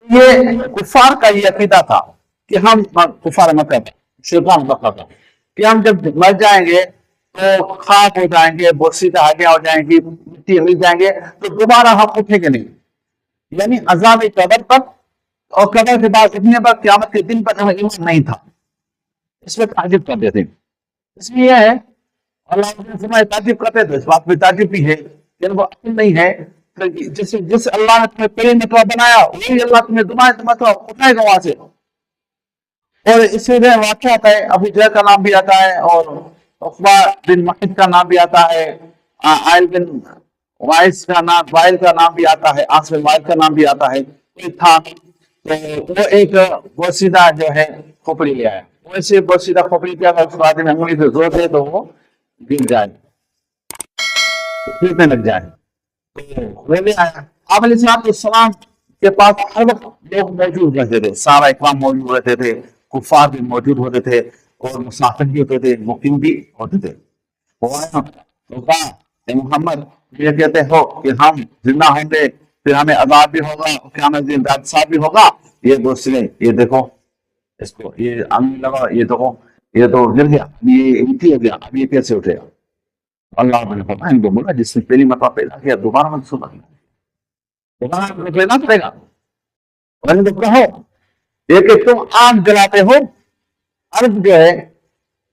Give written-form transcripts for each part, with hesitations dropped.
یہ کفار کا یہ عقیدہ تھا کہ ہم کفار مکہ شیطان مکہ کا کہ ہم جب مر جائیں گے تو خاک ہو جائیں گے، بوسیدہ ہڈیاں ہو جائیں گی، مٹی مل جائیں گے، تو دوبارہ ہم اٹھیں گے نہیں، یعنی عذاب قبر پر اور قبر کے بعد اٹھنے پر قیامت کے دن پر ہمیں ایمان نہیں تھا، اس میں تعجب کرتے تھے۔ اس میں یہ ہے اللہ نے فرمایا تعجب کرتے تھے، اس بات میں تعجب بھی ہے کہ وہ عقل نہیں ہے، جس اللہ نے تمہیں پہلے مرتبہ بنایا وہی اللہ تمہیں دوبارہ مرتبہ اٹھائے گا وہاں سے۔ اور اس میں واقعہ آتا ہے، ابو جہل کا نام بھی آتا ہے اور عقبہ بن معیط کا نام بھی آتا ہے، عائل بن وائس کا نام بھی آتا ہے، آس بن وائل کا نام بھی آتا ہے، کوئی تھا تو وہ ایک بوسیدہ جو ہے کھوپڑی لے آیا، ویسے بوسیدہ کھوپڑی کیا اگر اس آدمی میں انگلی سے زور دے تو وہ گر جائے، گرنے لگ جائے، تو وہ لے آیا۔ آپ علیہ السلام کے پاس ہر وقت لوگ موجود رہتے تھے، صحابہ اکرام موجود رہتے تھے، کفار بھی موجود ہوتے تھے اور مسافر بھی ہوتے تھے، مقیم بھی ہوتے تھے۔ تو کہا اے محمد یہ کہتے ہو کہ ہم زندہ ہوں گے، پھر ہمیں عذاب بھی ہوگا، قیامت دن حساب بھی ہوگا، یہ دوست نے یہ دیکھو اس کو، یہ انگلی لگا، یہ دیکھو یہ تو گر گیا، یہ اٹھی ہو گیا، اب یہ کیسے اٹھے گا؟ اللہ نے فرمایا ان کو بولا جس نے پہلی مرتبہ پیدا کیا دوبارہ منصوبہ لینا پڑے گا۔ تو کہو یہ کہ تم آگ جلاتے ہو، عرب جو ہے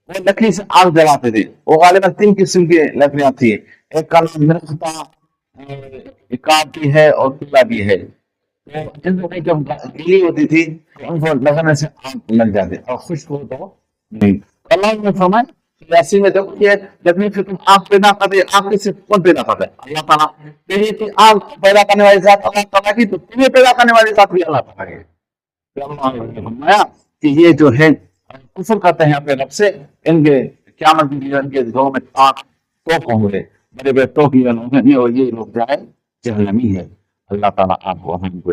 وہ لکڑی سے آگ جلاتے تھے، وہ غالباً 3 قسم کی لکڑیاں تھی، ایک کا نام مرختا، عقاب بھی ہے اور قلعہ بھی ہے، تو ان میں جب گیلی ہوتی تھی تو ان کو لگنے سے آگ لگ جاتی اور خشک ہو تو نہیں۔ اللہ نے فرمایا یاسین میں دیکھو کہ لکڑی سے تم آگ پیدا کرتے، آگ سے کون پیدا کرتا ہے؟ اللہ تعالیٰ۔ پہلی آگ پیدا کرنے والی ذات اللہ تعالیٰ کی، تو تمہیں پیدا کرنے والی ذات بھی اللہ تعالیٰ کی۔ اللہ نے فرمایا کہ یہ جو ہے کفر کرتے ہیں اپنے رب سے، ان کے قیامت ان کے دلوں میں آگ توق ہوں گے، بڑے بڑے توق یہ لوگ جائے جہنمی ہے۔ اللہ تعالیٰ آپ کو ہم کو